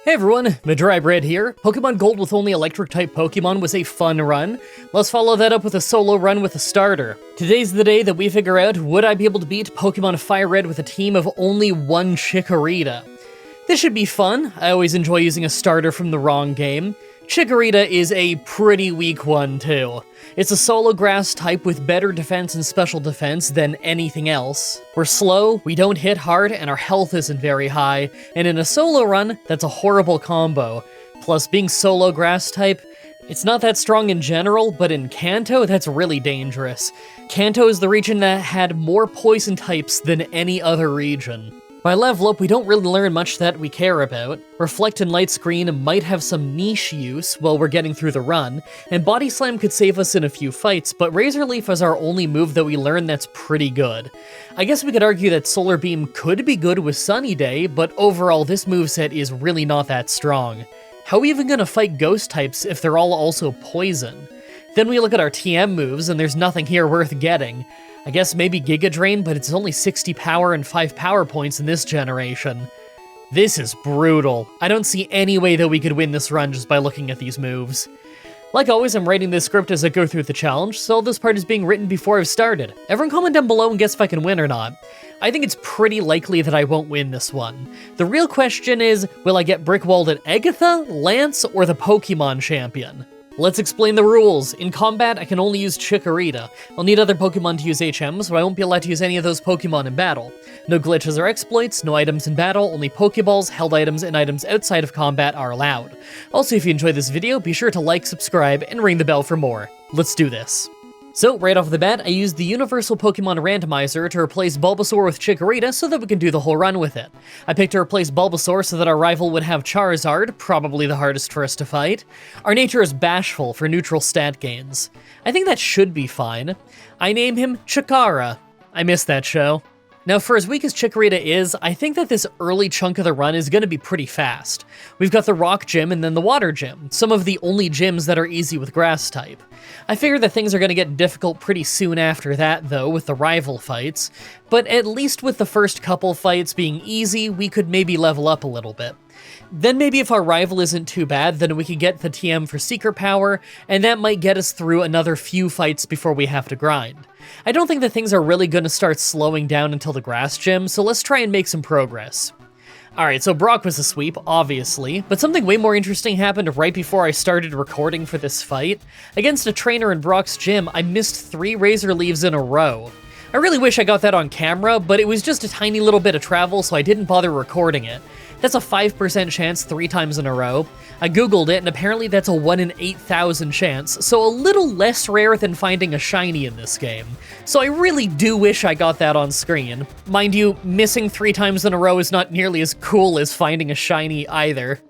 Hey everyone, Mah-Dry-Bread here. Pokemon Gold with only electric-type Pokemon was a fun run. Let's follow that up with a solo run with a starter. Today's the day that we figure out, would I be able to beat Pokemon Fire Red with a team of only one Chikorita? This should be fun. I always enjoy using a starter from the wrong game. Chikorita is a pretty weak one too. It's a solo grass type with better defense and special defense than anything else. We're slow, we don't hit hard, and our health isn't very high, and in a solo run, that's a horrible combo. Plus, being solo grass type, it's not that strong in general, but in Kanto, that's really dangerous. Kanto is the region that had more poison types than any other region. By level up, we don't really learn much that we care about. Reflect and Light Screen might have some niche use while we're getting through the run, and Body Slam could save us in a few fights, but Razor Leaf is our only move that we learn that's pretty good. I guess we could argue that Solar Beam could be good with Sunny Day, but overall this moveset is really not that strong. How are we even gonna fight ghost types if they're all also poison? Then we look at our TM moves, and there's nothing here worth getting. I guess maybe Giga Drain, but it's only 60 power and 5 power points in this generation. This is brutal. I don't see any way that we could win this run just by looking at these moves. Like always, I'm writing this script as I go through the challenge, so this part is being written before I've started. Everyone comment down below and guess if I can win or not. I think it's pretty likely that I won't win this one. The real question is, will I get Brickwalled at Agatha, Lance, or the Pokemon Champion? Let's explain the rules. In combat, I can only use Chikorita. I'll need other Pokemon to use HMs, but I won't be allowed to use any of those Pokemon in battle. No glitches or exploits, no items in battle, only Pokeballs, held items, and items outside of combat are allowed. Also, if you enjoyed this video, be sure to like, subscribe, and ring the bell for more. Let's do this. So, right off the bat, I used the Universal Pokemon Randomizer to replace Bulbasaur with Chikorita so that we can do the whole run with it. I picked to replace Bulbasaur so that our rival would have Charizard, probably the hardest for us to fight. Our nature is Bashful for neutral stat gains. I think that should be fine. I name him Chikara. I missed that show. Now, for as weak as Chikorita is, I think that this early chunk of the run is going to be pretty fast. We've got the Rock Gym and then the Water Gym, some of the only gyms that are easy with Grass type. I figure that things are going to get difficult pretty soon after that, though, with the rival fights, but at least with the first couple fights being easy, we could maybe level up a little bit. Then maybe if our rival isn't too bad, then we could get the TM for Secret Power, and that might get us through another few fights before we have to grind. I don't think that things are really going to start slowing down until the Grass Gym, so let's try and make some progress. Alright, so Brock was a sweep, obviously, but something way more interesting happened right before I started recording for this fight. Against a trainer in Brock's gym, I missed 3 Razor Leaves in a row. I really wish I got that on camera, but it was just a tiny little bit of travel, so I didn't bother recording it. That's a 5% chance 3 times in a row. I googled it, and apparently that's a 1 in 8,000 chance, so a little less rare than finding a shiny in this game. So I really do wish I got that on screen. Mind you, missing 3 times in a row is not nearly as cool as finding a shiny either.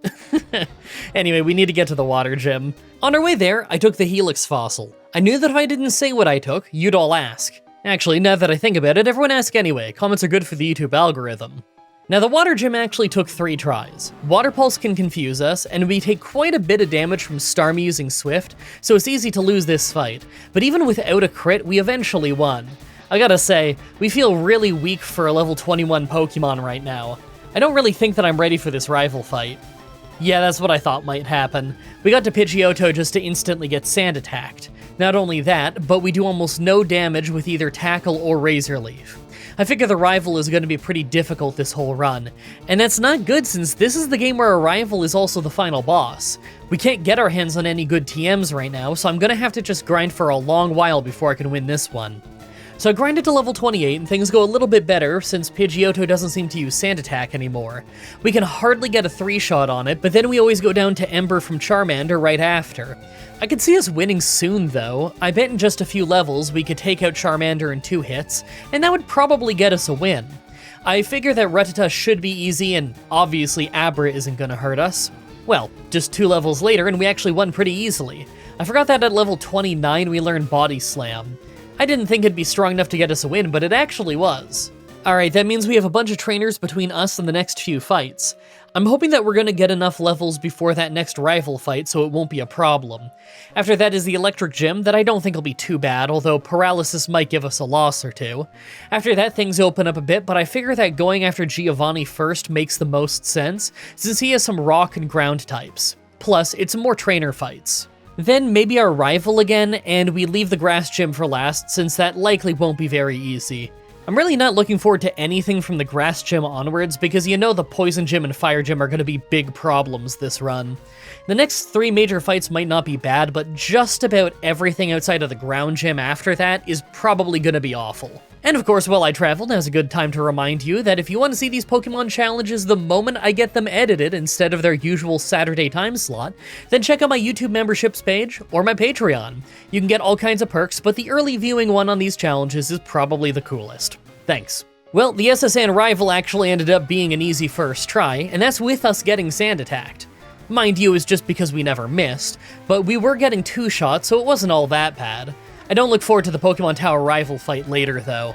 Anyway, we need to get to the Water Gym. On our way there, I took the Helix Fossil. I knew that if I didn't say what I took, you'd all ask. Actually, now that I think about it, everyone ask anyway. Comments are good for the YouTube algorithm. Now, the Water Gym actually took 3 tries. Water Pulse can confuse us, and we take quite a bit of damage from Starmie using Swift, so it's easy to lose this fight. But even without a crit, we eventually won. I gotta say, we feel really weak for a level 21 Pokemon right now. I don't really think that I'm ready for this rival fight. Yeah, that's what I thought might happen. We got to Pidgeotto just to instantly get Sand attacked. Not only that, but we do almost no damage with either Tackle or Razor Leaf. I figure the rival is going to be pretty difficult this whole run, and that's not good since this is the game where our rival is also the final boss. We can't get our hands on any good TMs right now, so I'm going to have to just grind for a long while before I can win this one. So I grinded to level 28, and things go a little bit better since Pidgeotto doesn't seem to use Sand Attack anymore. We can hardly get a 3-shot on it, but then we always go down to Ember from Charmander right after. I could see us winning soon, though. I bet in just a few levels we could take out Charmander in 2 hits, and that would probably get us a win. I figure that Rattata should be easy, and obviously Abra isn't gonna hurt us. Well, just 2 levels later, and we actually won pretty easily. I forgot that at level 29 we learned Body Slam. I didn't think it'd be strong enough to get us a win, but it actually was. Alright, that means we have a bunch of trainers between us and the next few fights. I'm hoping that we're going to get enough levels before that next rival fight so it won't be a problem. After that is the electric gym that I don't think will be too bad, although paralysis might give us a loss or two. After that, things open up a bit, but I figure that going after Giovanni first makes the most sense, since he has some rock and ground types. Plus, it's more trainer fights. Then maybe our rival again, and we leave the grass gym for last, since that likely won't be very easy. I'm really not looking forward to anything from the grass gym onwards, because you know the poison gym and fire gym are going to be big problems this run. The next 3 major fights might not be bad, but just about everything outside of the ground gym after that is probably going to be awful. And of course, while I travel, now's a good time to remind you that if you want to see these Pokemon challenges the moment I get them edited instead of their usual Saturday time slot, then check out my YouTube memberships page or my Patreon. You can get all kinds of perks, but the early viewing one on these challenges is probably the coolest. Thanks. Well, the SSN rival actually ended up being an easy first try, and that's with us getting sand attacked. Mind you, it's just because we never missed, but we were getting 2 shots, so it wasn't all that bad. I don't look forward to the Pokemon Tower rival fight later, though.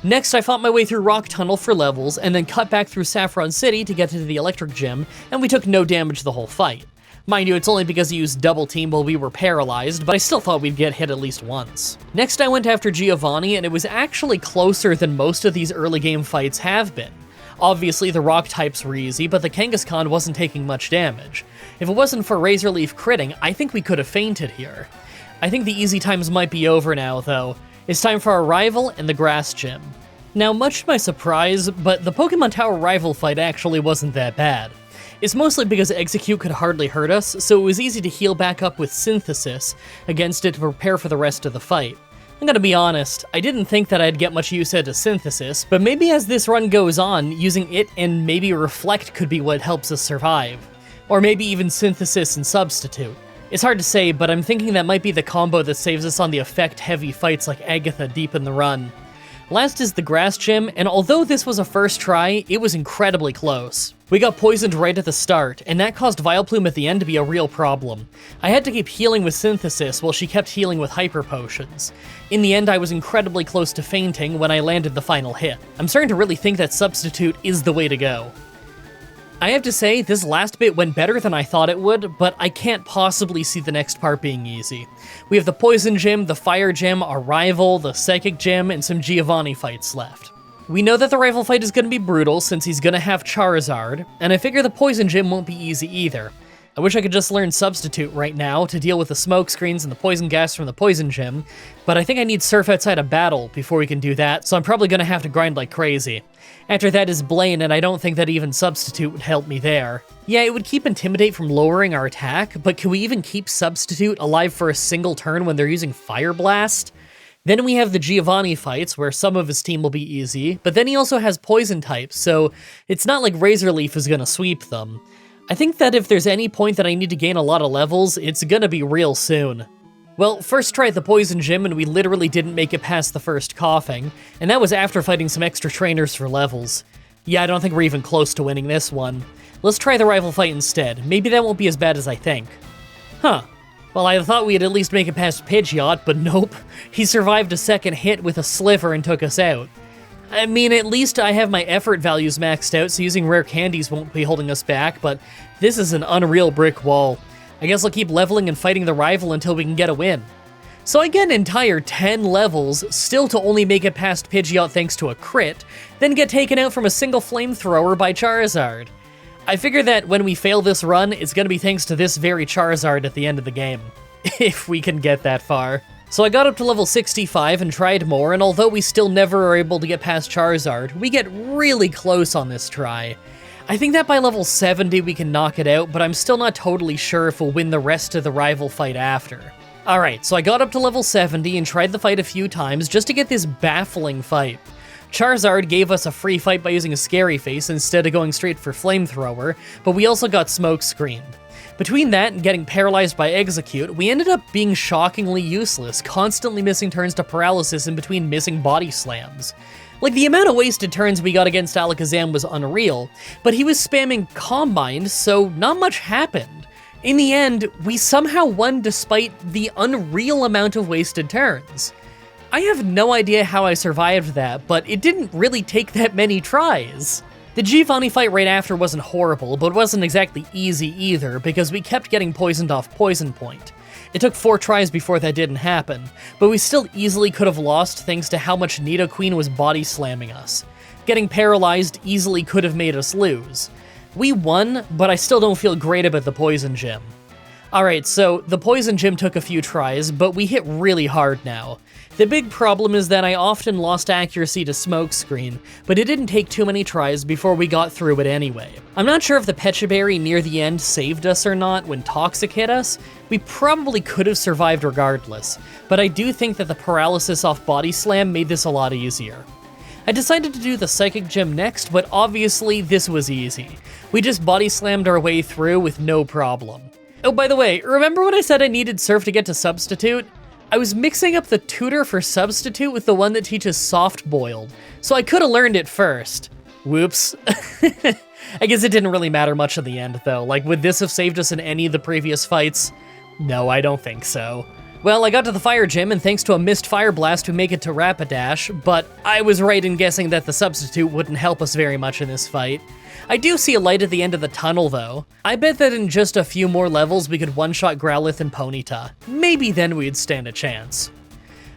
Next, I fought my way through Rock Tunnel for levels, and then cut back through Saffron City to get to the Electric Gym, and we took no damage the whole fight. Mind you, it's only because he used Double Team while we were paralyzed, but I still thought we'd get hit at least once. Next, I went after Giovanni, and it was actually closer than most of these early game fights have been. Obviously, the rock types were easy, but the Kangaskhan wasn't taking much damage. If it wasn't for Razor Leaf critting, I think we could have fainted here. I think the easy times might be over now, though. It's time for our rival in the Grass Gym. Now, much to my surprise, but the Pokemon Tower rival fight actually wasn't that bad. It's mostly because Execute could hardly hurt us, so it was easy to heal back up with Synthesis against it to prepare for the rest of the fight. I'm gonna be honest, I didn't think that I'd get much use out of Synthesis, but maybe as this run goes on, using it and maybe Reflect could be what helps us survive. Or maybe even Synthesis and Substitute. It's hard to say, but I'm thinking that might be the combo that saves us on the effect-heavy fights like Agatha deep in the run. Last is the Grass Gym, and although this was a first try, it was incredibly close. We got poisoned right at the start, and that caused Vileplume at the end to be a real problem. I had to keep healing with Synthesis while she kept healing with Hyper Potions. In the end, I was incredibly close to fainting when I landed the final hit. I'm starting to really think that Substitute is the way to go. I have to say, this last bit went better than I thought it would, but I can't possibly see the next part being easy. We have the Poison Gym, the Fire Gym, our rival, the Psychic Gym, and some Giovanni fights left. We know that the rival fight is going to be brutal since he's going to have Charizard, and I figure the Poison Gym won't be easy either. I wish I could just learn Substitute right now to deal with the smoke screens and the poison gas from the Poison Gym, but I think I need Surf outside of battle before we can do that, so I'm probably going to have to grind like crazy. After that is Blaine, and I don't think that even Substitute would help me there. Yeah, it would keep Intimidate from lowering our attack, but can we even keep Substitute alive for a single turn when they're using Fire Blast? Then we have the Giovanni fights, where some of his team will be easy, but then he also has poison types, so it's not like Razor Leaf is gonna sweep them. I think that if there's any point that I need to gain a lot of levels, it's gonna be real soon. Well, first try at the Poison Gym, and we literally didn't make it past the first coughing, and that was after fighting some extra trainers for levels. Yeah, I don't think we're even close to winning this one. Let's try the rival fight instead. Maybe that won't be as bad as I think. Huh. Well, I thought we'd at least make it past Pidgeot, but nope. He survived a second hit with a Sliver and took us out. I mean, at least I have my effort values maxed out, so using rare candies won't be holding us back, but this is an unreal brick wall. I guess I'll keep leveling and fighting the rival until we can get a win. So I get an entire 10 levels, still to only make it past Pidgeot thanks to a crit, then get taken out from a single flamethrower by Charizard. I figure that when we fail this run, it's gonna be thanks to this very Charizard at the end of the game. If we can get that far. So I got up to level 65 and tried more, and although we still never are able to get past Charizard, we get really close on this try. I think that by level 70 we can knock it out, but I'm still not totally sure if we'll win the rest of the rival fight after. Alright, so I got up to level 70 and tried the fight a few times just to get this baffling fight. Charizard gave us a free fight by using a Scary Face instead of going straight for Flamethrower, but we also got Smoke Screen. Between that and getting paralyzed by Execute, we ended up being shockingly useless, constantly missing turns to paralysis in between missing body slams. Like, the amount of wasted turns we got against Alakazam was unreal, but he was spamming Combined, so not much happened. In the end, we somehow won despite the unreal amount of wasted turns. I have no idea how I survived that, but it didn't really take that many tries. The Giovanni fight right after wasn't horrible, but it wasn't exactly easy either, because we kept getting poisoned off Poison Point. It took 4 tries before that didn't happen, but we still easily could have lost thanks to how much Nidoqueen was body slamming us. Getting paralyzed easily could have made us lose. We won, but I still don't feel great about the Poison Gym. Alright, so the Poison Gym took a few tries, but we hit really hard now. The big problem is that I often lost accuracy to Smokescreen, but it didn't take too many tries before we got through it anyway. I'm not sure if the Pecha Berry near the end saved us or not when Toxic hit us. We probably could have survived regardless, but I do think that the paralysis off Body Slam made this a lot easier. I decided to do the Psychic Gym next, but obviously this was easy. We just Body Slammed our way through with no problem. Oh, by the way, remember when I said I needed Surf to get to Substitute? I was mixing up the tutor for Substitute with the one that teaches Soft Boiled, so I could have learned it first. Whoops. I guess it didn't really matter much in the end, though. Like, would this have saved us in any of the previous fights? No, I don't think so. Well, I got to the Fire Gym, and thanks to a missed Fire Blast we make it to Rapidash, but I was right in guessing that the Substitute wouldn't help us very much in this fight. I do see a light at the end of the tunnel, though. I bet that in just a few more levels we could one-shot Growlithe and Ponyta. Maybe then we'd stand a chance.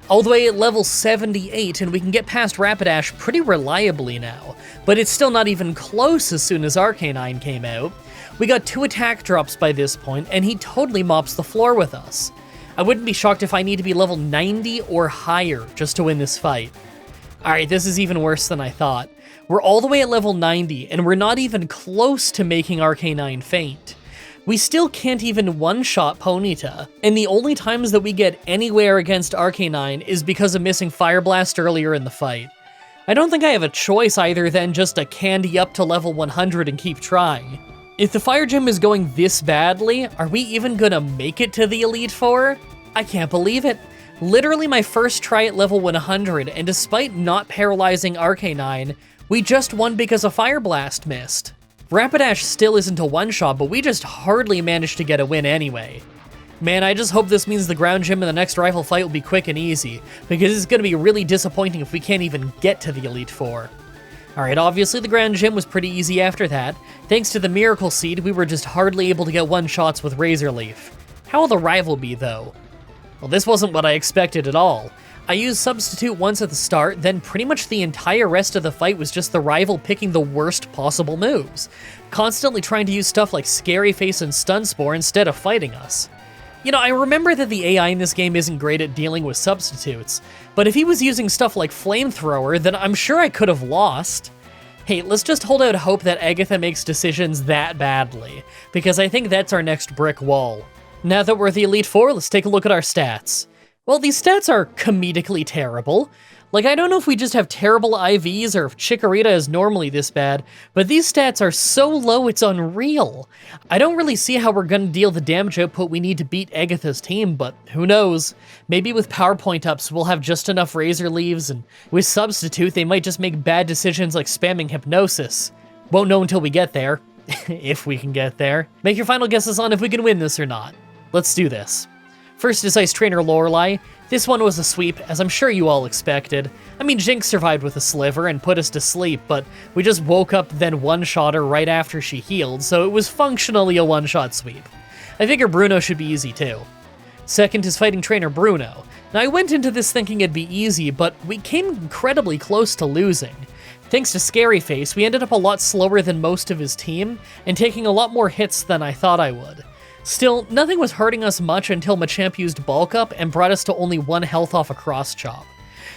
All the way at level 78, and we can get past Rapidash pretty reliably now, but it's still not even close as soon as Arcanine came out. We got 2 attack drops by this point, and he totally mops the floor with us. I wouldn't be shocked if I need to be level 90 or higher just to win this fight. Alright, this is even worse than I thought. We're all the way at level 90, and we're not even close to making Arcanine faint. We still can't even one-shot Ponyta, and the only times that we get anywhere against Arcanine is because of missing Fire Blast earlier in the fight. I don't think I have a choice either than just to candy up to level 100 and keep trying. If the Fire Gym is going this badly, are we even gonna make it to the Elite Four? I can't believe it. Literally my first try at level 100, and despite not paralyzing Arcanine, we just won because a Fire Blast missed. Rapidash still isn't a one-shot, but we just hardly managed to get a win anyway. Man, I just hope this means the Ground Gym in the next rival fight will be quick and easy, because it's going to be really disappointing if we can't even get to the Elite Four. Alright, obviously the Ground Gym was pretty easy after that. Thanks to the Miracle Seed, we were just hardly able to get one-shots with Razor Leaf. How will the rival be, though? Well, this wasn't what I expected at all. I used Substitute once at the start, then pretty much the entire rest of the fight was just the rival picking the worst possible moves, constantly trying to use stuff like Scary Face and Stun Spore instead of fighting us. You know, I remember that the AI in this game isn't great at dealing with substitutes, but if he was using stuff like Flamethrower, then I'm sure I could have lost. Hey, let's just hold out hope that Agatha makes decisions that badly, because I think that's our next brick wall. Now that we're at the Elite Four, let's take a look at our stats. Well, these stats are comedically terrible. Like, I don't know if we just have terrible IVs or if Chikorita is normally this bad, but these stats are so low it's unreal. I don't really see how we're gonna deal the damage output we need to beat Agatha's team, but who knows? Maybe with PowerPoint ups we'll have just enough Razor Leaves, and with Substitute they might just make bad decisions like spamming Hypnosis. Won't know until we get there. If we can get there. Make your final guesses on if we can win this or not. Let's do this. First is Ice Trainer Lorelei. This one was a sweep, as I'm sure you all expected. I mean, Jinx survived with a sliver and put us to sleep, but we just woke up then one-shot her right after she healed, so it was functionally a one-shot sweep. I figure Bruno should be easy too. Second is Fighting Trainer Bruno. Now I went into this thinking it'd be easy, but we came incredibly close to losing. Thanks to Scary Face, we ended up a lot slower than most of his team, and taking a lot more hits than I thought I would. Still, nothing was hurting us much until Machamp used Bulk Up and brought us to only 1 health off a Cross Chop.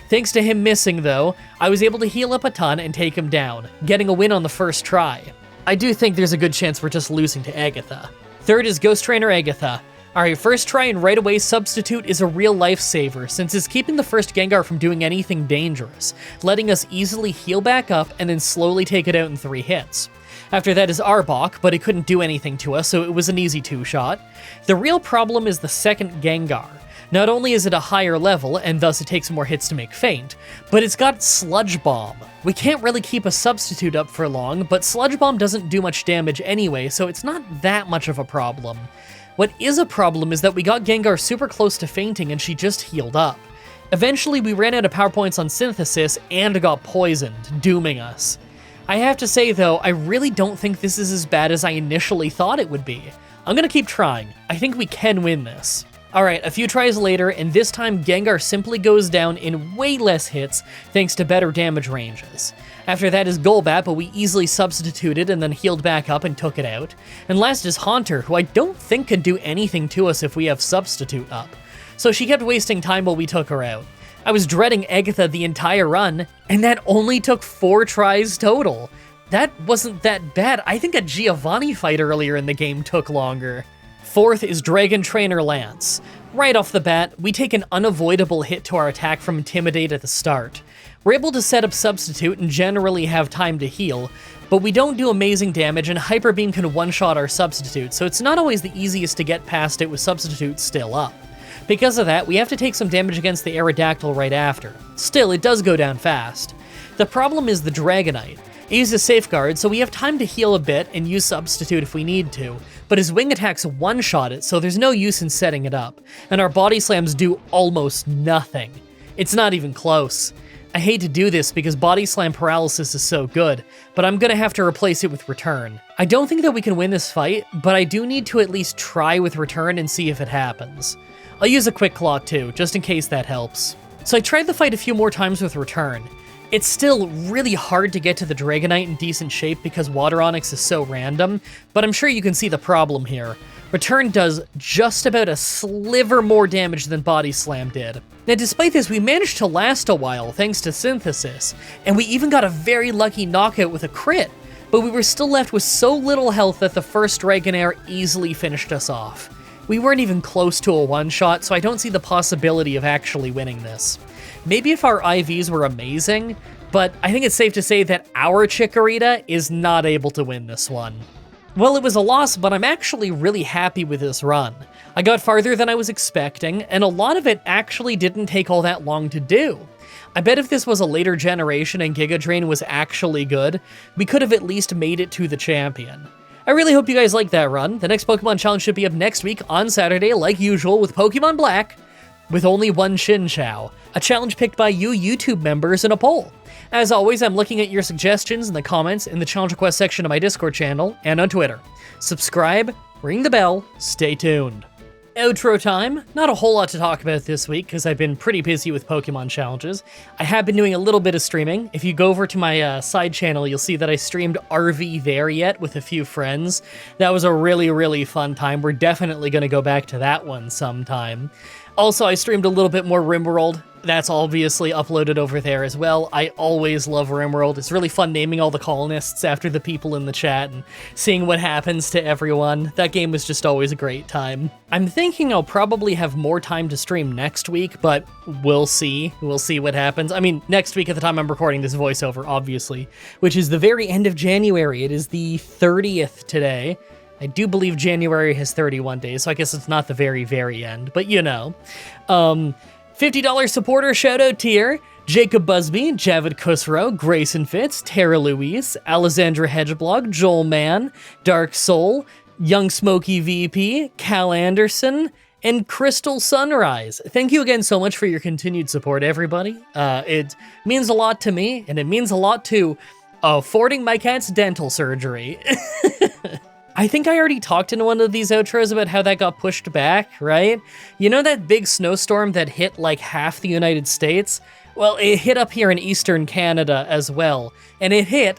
Thanks to him missing, though, I was able to heal up a ton and take him down, getting a win on the first try. I do think there's a good chance we're just losing to Agatha. Third is Ghost Trainer Agatha. Alright, first try and right away Substitute is a real lifesaver since it's keeping the first Gengar from doing anything dangerous, letting us easily heal back up and then slowly take it out in 3 hits. After that is Arbok, but it couldn't do anything to us, so it was an easy 2-shot. The real problem is the second Gengar. Not only is it a higher level, and thus it takes more hits to make faint, but it's got Sludge Bomb. We can't really keep a Substitute up for long, but Sludge Bomb doesn't do much damage anyway, so it's not that much of a problem. What is a problem is that we got Gengar super close to fainting and she just healed up. Eventually, we ran out of power points on Synthesis and got poisoned, dooming us. I have to say though, I really don't think this is as bad as I initially thought it would be. I'm gonna keep trying. I think we can win this. Alright, a few tries later, and this time Gengar simply goes down in way less hits thanks to better damage ranges. After that is Golbat, but we easily substituted and then healed back up and took it out. And last is Haunter, who I don't think can do anything to us if we have Substitute up. So she kept wasting time while we took her out. I was dreading Agatha the entire run, and that only took 4 tries total. That wasn't that bad. I think a Giovanni fight earlier in the game took longer. Fourth is Dragon Trainer Lance. Right off the bat, we take an unavoidable hit to our attack from Intimidate at the start. We're able to set up Substitute and generally have time to heal, but we don't do amazing damage, and Hyper Beam can one-shot our Substitute, so it's not always the easiest to get past it with Substitute still up. Because of that, we have to take some damage against the Aerodactyl right after. Still, it does go down fast. The problem is the Dragonite. It uses Safeguard, so we have time to heal a bit and use Substitute if we need to, but his wing attacks one-shot it, so there's no use in setting it up, and our Body Slams do almost nothing. It's not even close. I hate to do this because Body Slam Paralysis is so good, but I'm gonna have to replace it with Return. I don't think that we can win this fight, but I do need to at least try with Return and see if it happens. I'll use a Quick Claw too, just in case that helps. So I tried the fight a few more times with Return. It's still really hard to get to the Dragonite in decent shape because Water Onix is so random, but I'm sure you can see the problem here. Return does just about a sliver more damage than Body Slam did. Now despite this, we managed to last a while thanks to Synthesis, and we even got a very lucky knockout with a crit, but we were still left with so little health that the first Dragonair easily finished us off. We weren't even close to a one-shot, so I don't see the possibility of actually winning this. Maybe if our IVs were amazing, but I think it's safe to say that our Chikorita is not able to win this one. Well, it was a loss, but I'm actually really happy with this run. I got farther than I was expecting, and a lot of it actually didn't take all that long to do. I bet if this was a later generation and Giga Drain was actually good, we could have at least made it to the champion. I really hope you guys liked that run. The next Pokemon challenge should be up next week on Saturday, like usual, with Pokemon Black, with only one Shinchou, a challenge picked by you YouTube members in a poll. As always, I'm looking at your suggestions in the comments in the challenge request section of my Discord channel and on Twitter. Subscribe, ring the bell, stay tuned. Outro time. Not a whole lot to talk about this week because I've been pretty busy with Pokemon challenges. I have been doing a little bit of streaming. If you go over to my side channel, you'll see that I streamed RV There Yet with a few friends. That was a really, really fun time. We're definitely going to go back to that one sometime. Also, I streamed a little bit more RimWorld. That's obviously uploaded over there as well. I always love RimWorld. It's really fun naming all the colonists after the people in the chat and seeing what happens to everyone. That game was just always a great time. I'm thinking I'll probably have more time to stream next week, but we'll see. We'll see what happens. I mean, next week at the time I'm recording this voiceover, obviously, which is the very end of January. It is the 30th today. I do believe January has 31 days, so I guess it's not the very, very end, but you know. $50 supporter shout-out tier, Jacob Busby, Javid Khusro, Grayson Fitz, Tara Louise, Alessandra Hedgeblog, Joel Mann, Dark Soul, Young Smoky VP, Cal Anderson, and Crystal Sunrise. Thank you again so much for your continued support, everybody. It means a lot to me, and it means a lot to affording my cat's dental surgery. I think I already talked in one of these outros about how that got pushed back, right? You know that big snowstorm that hit like half the United States? Well, it hit up here in Eastern Canada as well, and it hit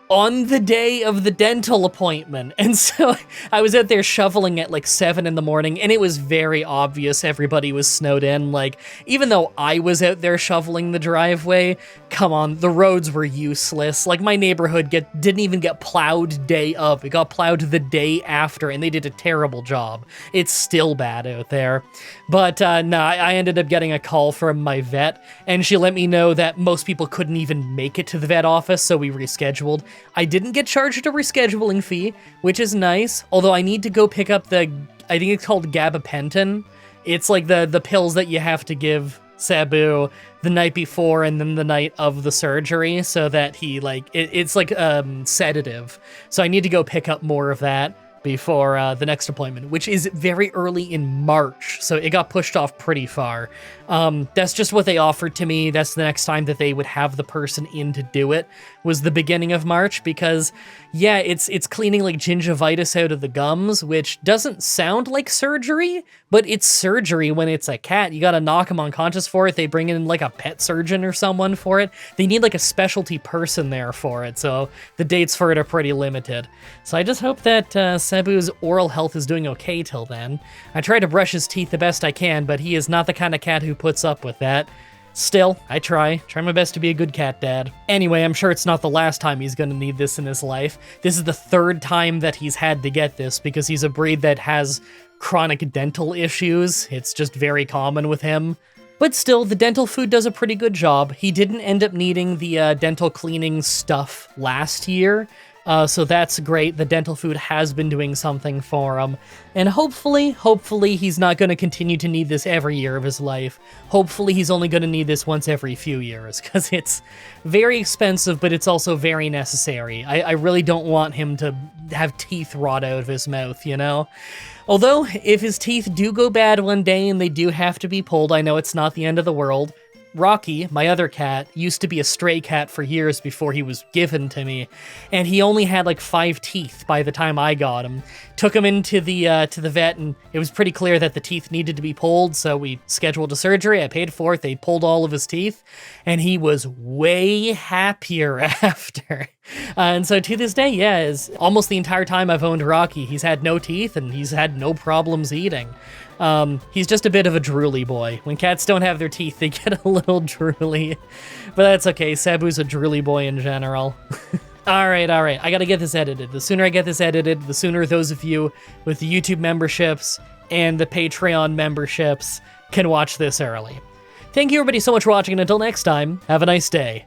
on the day of the dental appointment. And so I was out there shoveling at like 7 in the morning, and it was very obvious everybody was snowed in. Like, even though I was out there shoveling the driveway, come on, the roads were useless. Like, my neighborhood didn't even get plowed day of. It got plowed the day after, and they did a terrible job. It's still bad out there. But no, I ended up getting a call from my vet, and she let me know that most people couldn't even make it to the vet office, so we rescheduled. I didn't get charged a rescheduling fee, which is nice, although I need to go pick up I think it's called gabapentin. It's like the pills that you have to give Sabu the night before and then the night of the surgery so that he, like, it's like sedative. So I need to go pick up more of that. before the next appointment, which is very early in March, so it got pushed off pretty far. That's just what they offered to me. That's the next time that they would have the person in to do it, was the beginning of March, because, yeah, it's cleaning like gingivitis out of the gums, which doesn't sound like surgery, but it's surgery when it's a cat. You gotta knock him unconscious for it. They bring in like a pet surgeon or someone for it. They need like a specialty person there for it, so the dates for it are pretty limited. So I just hope that Cebu's oral health is doing okay till then. I try to brush his teeth the best I can, but he is not the kind of cat who puts up with that. Still, I try my best to be a good cat dad. Anyway, I'm sure it's not the last time he's gonna need this in his life. This is the third time that he's had to get this, because he's a breed that has chronic dental issues. It's just very common with him. But still, the dental food does a pretty good job. He didn't end up needing the dental cleaning stuff last year, so that's great. The dental food has been doing something for him. And hopefully he's not going to continue to need this every year of his life. Hopefully he's only going to need this once every few years, because it's very expensive, but it's also very necessary. I really don't want him to have teeth rot out of his mouth, you know? Although, if his teeth do go bad one day and they do have to be pulled, I know it's not the end of the world. Rocky, my other cat, used to be a stray cat for years before he was given to me, and he only had like 5 teeth by the time I got him. Took him into the vet, and it was pretty clear that the teeth needed to be pulled, so we scheduled a surgery. I paid for it. They pulled all of his teeth, and he was way happier after. And so to this day, yeah, is almost the entire time I've owned Rocky, he's had no teeth, and he's had no problems eating. He's just a bit of a drooly boy. When cats don't have their teeth, they get a little drooly. But that's okay, Cebu's a drooly boy in general. Alright, I gotta get this edited. The sooner I get this edited, the sooner those of you with the YouTube memberships and the Patreon memberships can watch this early. Thank you everybody so much for watching, and until next time, have a nice day.